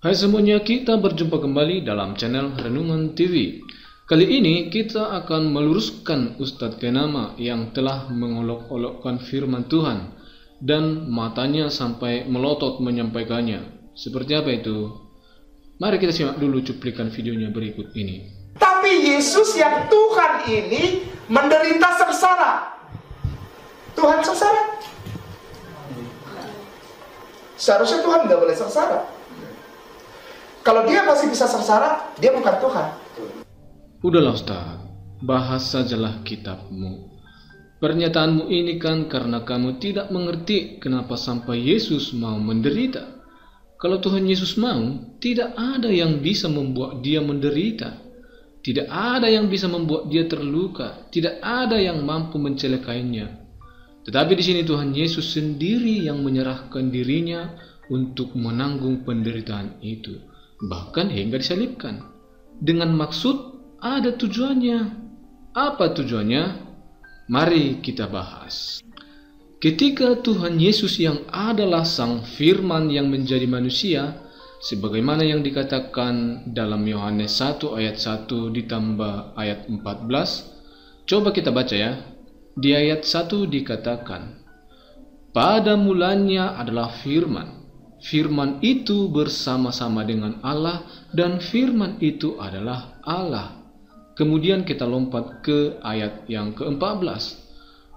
Hai semuanya, kita berjumpa kembali dalam channel Renungan TV. Kali ini kita akan meluruskan Ustadz Kenama yang telah mengolok-olokkan firman Tuhan dan matanya sampai melotot menyampaikannya. Seperti apa itu? Mari kita simak dulu cuplikan videonya berikut ini. Tapi Yesus yang Tuhan ini menderita sengsara. Tuhan sengsara? Seharusnya Tuhan nggak boleh sengsara. Kalau dia masih bisa sengsara, dia bukan Tuhan. Udahlah Ustaz, bahas sajalah kitabmu. Pernyataanmu ini kan karena kamu tidak mengerti kenapa sampai Yesus mau menderita. Kalau Tuhan Yesus mau, tidak ada yang bisa membuat dia menderita. Tidak ada yang bisa membuat dia terluka. Tidak ada yang mampu mencelakainya. Tetapi di sini Tuhan Yesus sendiri yang menyerahkan dirinya untuk menanggung penderitaan itu. Bahkan hingga disalibkan. Dengan maksud ada tujuannya. Apa tujuannya? Mari kita bahas. Ketika Tuhan Yesus yang adalah Sang Firman yang menjadi manusia, sebagaimana yang dikatakan dalam Yohanes 1 ayat 1 ditambah ayat 14, coba kita baca ya. Di ayat 1 dikatakan, pada mulanya adalah Firman. Firman itu bersama-sama dengan Allah dan firman itu adalah Allah. Kemudian kita lompat ke ayat yang ke-14.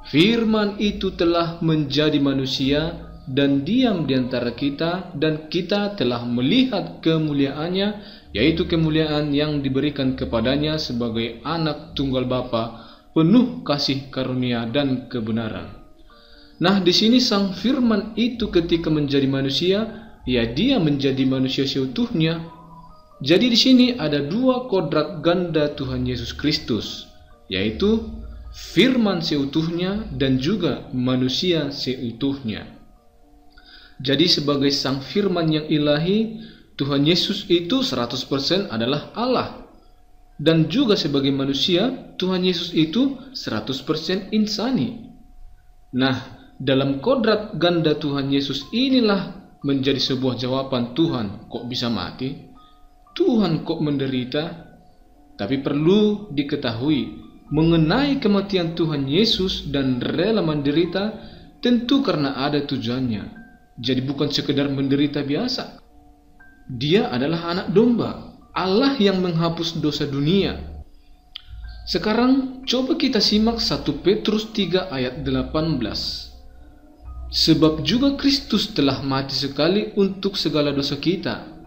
Firman itu telah menjadi manusia dan diam di antara kita dan kita telah melihat kemuliaannya, yaitu kemuliaan yang diberikan kepadanya sebagai anak tunggal Bapa, penuh kasih karunia dan kebenaran. Nah, di sini Sang Firman itu ketika menjadi manusia, ya dia menjadi manusia seutuhnya. Jadi di sini ada dua kodrat ganda Tuhan Yesus Kristus, yaitu Firman seutuhnya dan juga manusia seutuhnya. Jadi sebagai Sang Firman yang ilahi, Tuhan Yesus itu 100% adalah Allah. Dan juga sebagai manusia, Tuhan Yesus itu 100% insani. Nah, dalam kodrat ganda Tuhan Yesus inilah menjadi sebuah jawaban, Tuhan kok bisa mati? Tuhan kok menderita? Tapi perlu diketahui, mengenai kematian Tuhan Yesus dan rela menderita, tentu karena ada tujuannya. Jadi bukan sekedar menderita biasa. Dia adalah anak domba, Allah yang menghapus dosa dunia. Sekarang coba kita simak 1 Petrus 3 ayat 18. Sebab juga Kristus telah mati sekali untuk segala dosa kita.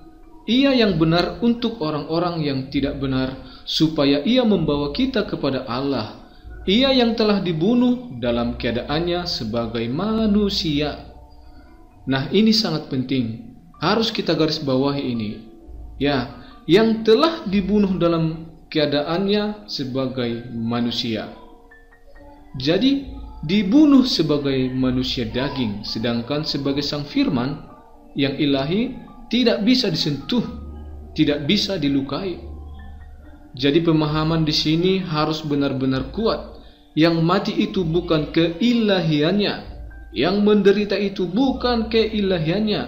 Ia yang benar untuk orang-orang yang tidak benar, supaya ia membawa kita kepada Allah. Ia yang telah dibunuh dalam keadaannya sebagai manusia. Nah, ini sangat penting. Harus kita garis bawahi ini. Ya, yang telah dibunuh dalam keadaannya sebagai manusia. Jadi dibunuh sebagai manusia daging, sedangkan sebagai Sang Firman yang ilahi tidak bisa disentuh, tidak bisa dilukai. Jadi pemahaman di sini harus benar-benar kuat. Yang mati itu bukan keilahiannya, yang menderita itu bukan keilahiannya,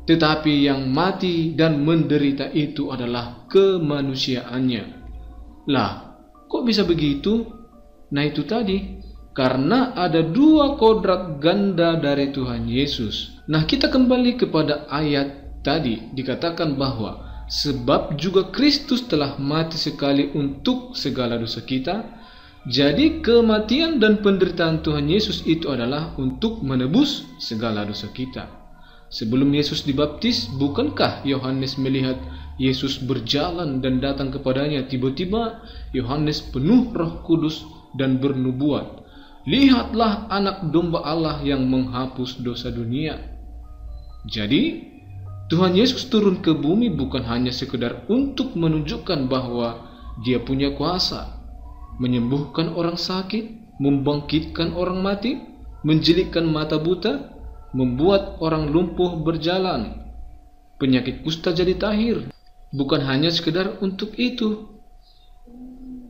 tetapi yang mati dan menderita itu adalah kemanusiaannya. Lah, kok bisa begitu? Nah, itu tadi, karena ada dua kodrat ganda dari Tuhan Yesus. Nah, kita kembali kepada ayat tadi, dikatakan bahwa sebab juga Kristus telah mati sekali untuk segala dosa kita. Jadi kematian dan penderitaan Tuhan Yesus itu adalah untuk menebus segala dosa kita. Sebelum Yesus dibaptis, bukankah Yohanes melihat Yesus berjalan dan datang kepadanya? Tiba-tiba Yohanes penuh Roh Kudus dan bernubuat, lihatlah anak domba Allah yang menghapus dosa dunia. Jadi Tuhan Yesus turun ke bumi bukan hanya sekedar untuk menunjukkan bahwa dia punya kuasa menyembuhkan orang sakit, membangkitkan orang mati, menjelikkan mata buta, membuat orang lumpuh berjalan, penyakit kusta jadi tahir. Bukan hanya sekedar untuk itu.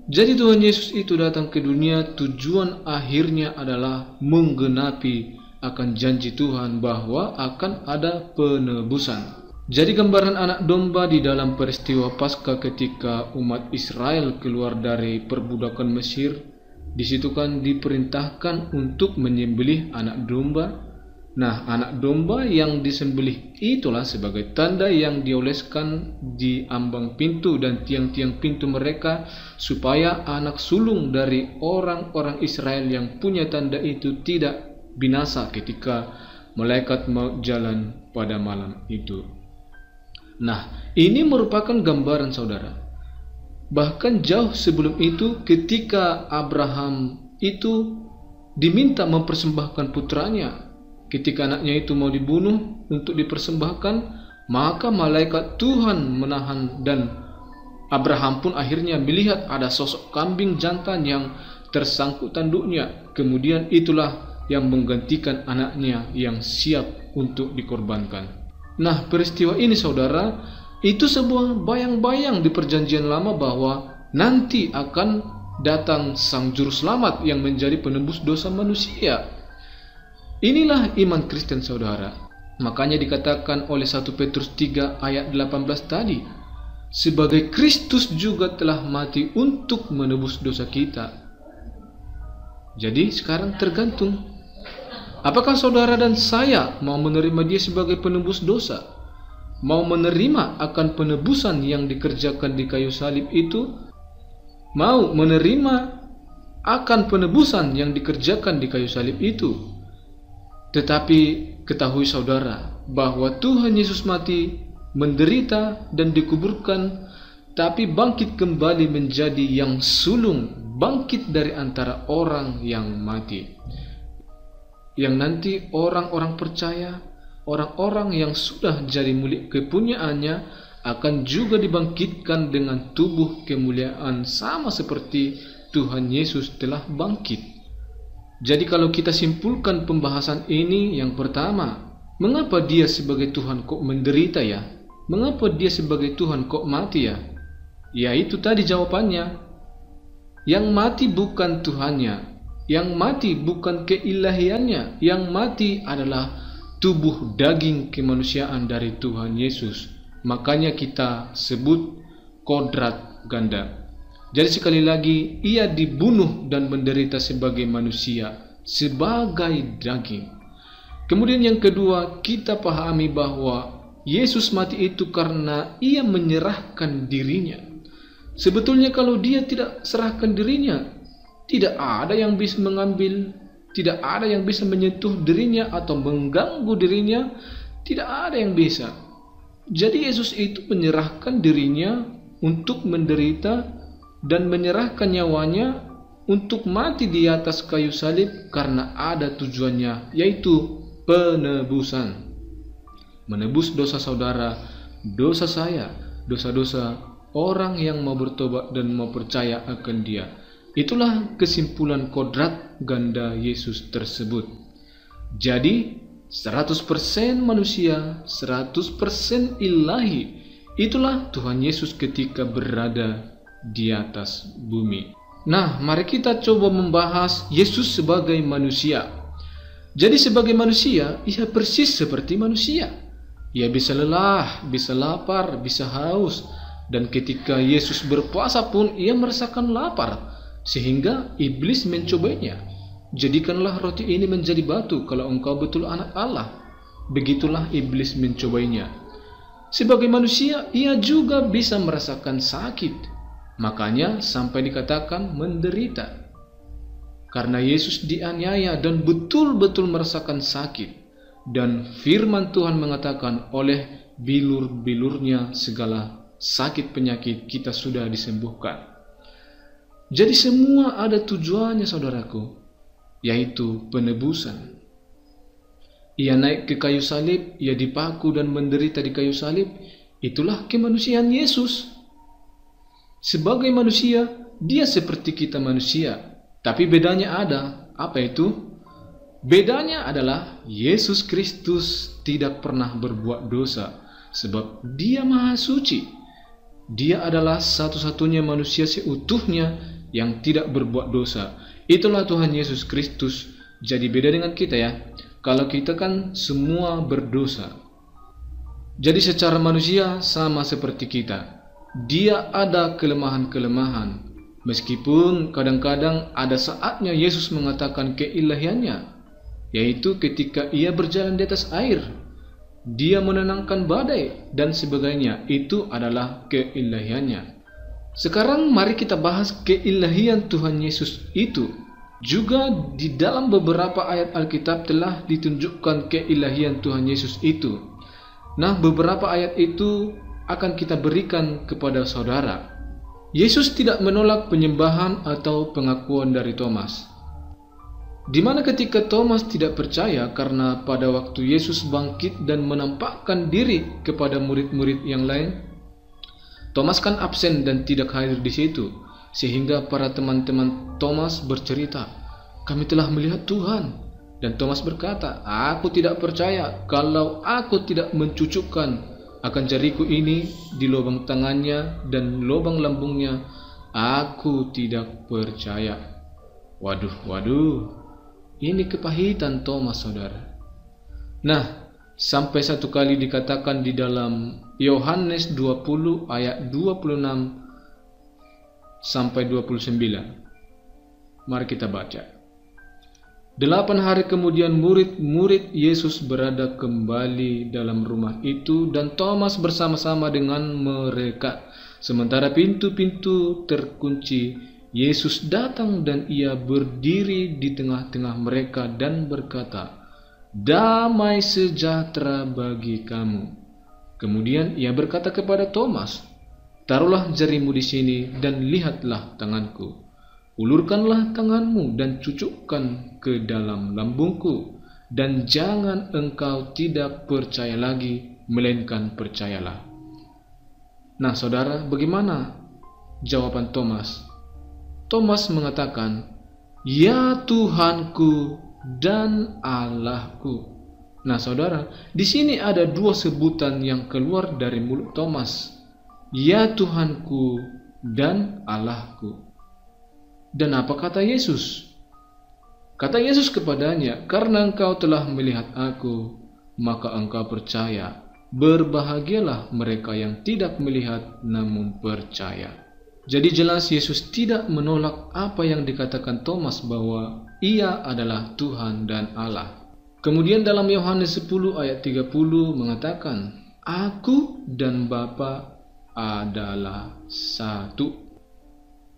Jadi Tuhan Yesus itu datang ke dunia, tujuan akhirnya adalah menggenapi akan janji Tuhan bahwa akan ada penebusan. Jadi gambaran anak domba di dalam peristiwa Paskah ketika umat Israel keluar dari perbudakan Mesir, di situ kan diperintahkan untuk menyembelih anak domba. Nah, anak domba yang disembelih itulah sebagai tanda yang dioleskan di ambang pintu dan tiang-tiang pintu mereka, supaya anak sulung dari orang-orang Israel yang punya tanda itu tidak binasa ketika malaikat maut jalan pada malam itu. Nah, ini merupakan gambaran saudara. Bahkan jauh sebelum itu, ketika Abraham itu diminta mempersembahkan putranya, ketika anaknya itu mau dibunuh untuk dipersembahkan, maka malaikat Tuhan menahan, dan Abraham pun akhirnya melihat ada sosok kambing jantan yang tersangkut tanduknya. Kemudian itulah yang menggantikan anaknya yang siap untuk dikorbankan. Nah, peristiwa ini saudara, itu sebuah bayang-bayang di perjanjian lama bahwa nanti akan datang Sang Juru Selamat yang menjadi penebus dosa manusia. Inilah iman Kristen saudara. Makanya dikatakan oleh 1 Petrus 3 ayat 18 tadi, sebagai Kristus juga telah mati untuk menebus dosa kita. Jadi sekarang tergantung, apakah saudara dan saya mau menerima dia sebagai penebus dosa? Mau menerima akan penebusan yang dikerjakan di kayu salib itu? Mau menerima akan penebusan yang dikerjakan di kayu salib itu? Tetapi ketahui saudara bahwa Tuhan Yesus mati, menderita dan dikuburkan, tapi bangkit kembali menjadi yang sulung, bangkit dari antara orang yang mati. Yang nanti orang-orang percaya, orang-orang yang sudah jadi milik kepunyaannya akan juga dibangkitkan dengan tubuh kemuliaan sama seperti Tuhan Yesus telah bangkit. Jadi kalau kita simpulkan pembahasan ini, yang pertama, mengapa dia sebagai Tuhan kok menderita ya? Mengapa dia sebagai Tuhan kok mati ya? Ya itu tadi jawabannya. Yang mati bukan Tuhannya, yang mati bukan keilahiannya, yang mati adalah tubuh daging kemanusiaan dari Tuhan Yesus. Makanya kita sebut kodrat ganda. Jadi sekali lagi, ia dibunuh dan menderita sebagai manusia, sebagai daging. Kemudian yang kedua, kita pahami bahwa Yesus mati itu karena ia menyerahkan dirinya. Sebetulnya kalau dia tidak serahkan dirinya, tidak ada yang bisa mengambil, tidak ada yang bisa menyentuh dirinya atau mengganggu dirinya, tidak ada yang bisa. Jadi Yesus itu menyerahkan dirinya untuk menderita dan menyerahkan nyawanya untuk mati di atas kayu salib karena ada tujuannya, yaitu penebusan. Menebus dosa saudara, dosa saya, dosa-dosa orang yang mau bertobat dan mau percaya akan dia. Itulah kesimpulan kodrat ganda Yesus tersebut. Jadi 100% manusia, 100% ilahi. Itulah Tuhan Yesus ketika berada di atas bumi. Nah, mari kita coba membahas Yesus sebagai manusia. Jadi sebagai manusia, ia persis seperti manusia. Ia bisa lelah, bisa lapar, bisa haus. Dan ketika Yesus berpuasa pun ia merasakan lapar, sehingga iblis mencobanya. Jadikanlah roti ini menjadi batu kalau engkau betul anak Allah. Begitulah iblis mencobanya. Sebagai manusia, ia juga bisa merasakan sakit. Makanya sampai dikatakan menderita. Karena Yesus dianiaya dan betul-betul merasakan sakit. Dan firman Tuhan mengatakan oleh bilur-bilurnya segala sakit penyakit kita sudah disembuhkan. Jadi semua ada tujuannya saudaraku, yaitu penebusan. Ia naik ke kayu salib, ia dipaku dan menderita di kayu salib. Itulah kemanusiaan Yesus. Sebagai manusia, dia seperti kita manusia. Tapi bedanya ada. Apa itu? Bedanya adalah Yesus Kristus tidak pernah berbuat dosa, sebab dia maha suci. Dia adalah satu-satunya manusia seutuhnya yang tidak berbuat dosa. Itulah Tuhan Yesus Kristus. Jadi beda dengan kita ya. Kalau kita kan semua berdosa. Jadi secara manusia sama seperti kita. Dia ada kelemahan-kelemahan. Meskipun kadang-kadang ada saatnya Yesus mengatakan keilahiannya, yaitu ketika ia berjalan di atas air, dia menenangkan badai dan sebagainya. Itu adalah keilahiannya. Sekarang mari kita bahas keilahian Tuhan Yesus itu. Juga di dalam beberapa ayat Alkitab telah ditunjukkan keilahian Tuhan Yesus itu. Nah, beberapa ayat itu akan kita berikan kepada saudara. Yesus tidak menolak penyembahan atau pengakuan dari Thomas. Di mana ketika Thomas tidak percaya karena pada waktu Yesus bangkit dan menampakkan diri kepada murid-murid yang lain, Thomas kan absen dan tidak hadir di situ, sehingga para teman-teman Thomas bercerita, "Kami telah melihat Tuhan." Dan Thomas berkata, "Aku tidak percaya kalau aku tidak mencucukkan akan jariku ini di lubang tangannya dan lubang lambungnya. Aku tidak percaya." Waduh, ini kepahitan Thomas, saudara. Nah, sampai satu kali dikatakan di dalam Yohanes 20 ayat 26 sampai 29. Mari kita baca. 8 hari kemudian murid-murid Yesus berada kembali dalam rumah itu dan Thomas bersama-sama dengan mereka. Sementara pintu-pintu terkunci, Yesus datang dan ia berdiri di tengah-tengah mereka dan berkata, "Damai sejahtera bagi kamu." Kemudian ia berkata kepada Thomas, "Taruhlah jarimu di sini dan lihatlah tanganku. Ulurkanlah tanganmu dan cucukkan ke dalam lambungku, dan jangan engkau tidak percaya lagi, melainkan percayalah." Nah, saudara, bagaimana jawaban Thomas? Thomas mengatakan, "Ya Tuhanku dan Allahku." Nah, saudara, di sini ada dua sebutan yang keluar dari mulut Thomas. Ya Tuhanku dan Allahku. Dan apa kata Yesus? Kata Yesus kepadanya, "Karena engkau telah melihat aku, maka engkau percaya. Berbahagialah mereka yang tidak melihat namun percaya." Jadi jelas Yesus tidak menolak apa yang dikatakan Thomas bahwa ia adalah Tuhan dan Allah. Kemudian dalam Yohanes 10 ayat 30 mengatakan, "Aku dan Bapa adalah satu."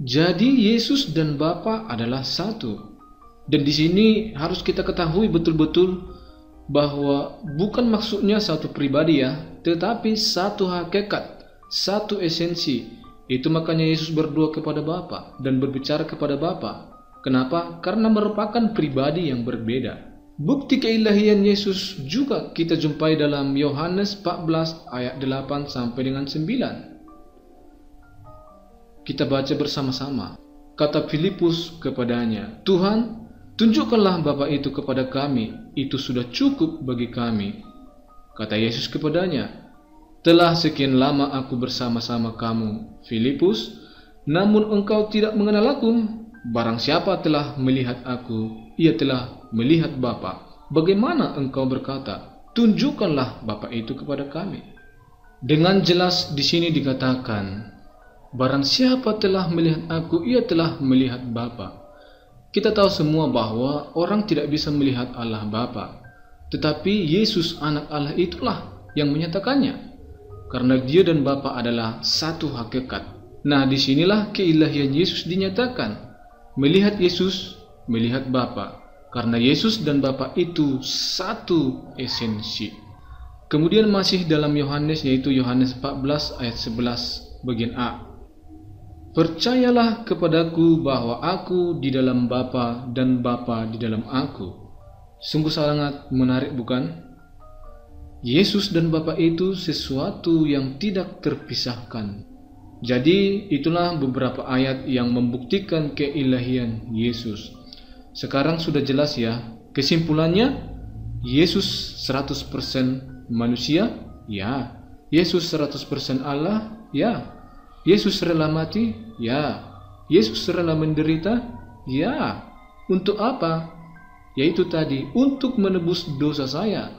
Jadi Yesus dan Bapa adalah satu. Dan di sini harus kita ketahui betul-betul bahwa bukan maksudnya satu pribadi ya, tetapi satu hakikat, satu esensi. Itu makanya Yesus berdoa kepada Bapa dan berbicara kepada Bapa. Kenapa? Karena merupakan pribadi yang berbeda. Bukti keilahian Yesus juga kita jumpai dalam Yohanes 14 ayat 8 sampai dengan 9. Kita baca bersama-sama. Kata Filipus kepadanya, "Tuhan, tunjukkanlah Bapa itu kepada kami, itu sudah cukup bagi kami." Kata Yesus kepadanya, "Telah sekian lama aku bersama-sama kamu, Filipus, namun engkau tidak mengenal aku. Barang siapa telah melihat aku, ia telah melihat Bapa. Bagaimana engkau berkata, tunjukkanlah Bapa itu kepada kami?" Dengan jelas di sini dikatakan, barang siapa telah melihat aku, ia telah melihat Bapa. Kita tahu semua bahwa orang tidak bisa melihat Allah Bapa, tetapi Yesus anak Allah itulah yang menyatakannya, karena dia dan Bapa adalah satu hakikat. Nah, disinilah keilahian Yesus dinyatakan. Melihat Yesus, melihat Bapa, karena Yesus dan Bapa itu satu esensi. Kemudian masih dalam Yohanes, yaitu Yohanes 14 ayat 11 bagian A. "Percayalah kepadaku bahwa aku di dalam Bapa dan Bapa di dalam aku." Sungguh sangat menarik, bukan? Yesus dan Bapa itu sesuatu yang tidak terpisahkan. Jadi itulah beberapa ayat yang membuktikan keilahian Yesus. Sekarang sudah jelas ya. Kesimpulannya, Yesus 100% manusia? Ya. Yesus 100% Allah? Ya. Yesus rela mati? Ya. Yesus rela menderita? Ya. Untuk apa? Yaitu tadi, untuk menebus dosa saya,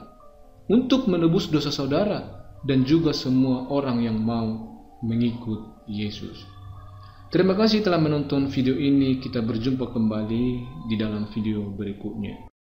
untuk menebus dosa saudara, dan juga semua orang yang mau mengikut Yesus. Terima kasih telah menonton video ini. Kita berjumpa kembali di dalam video berikutnya.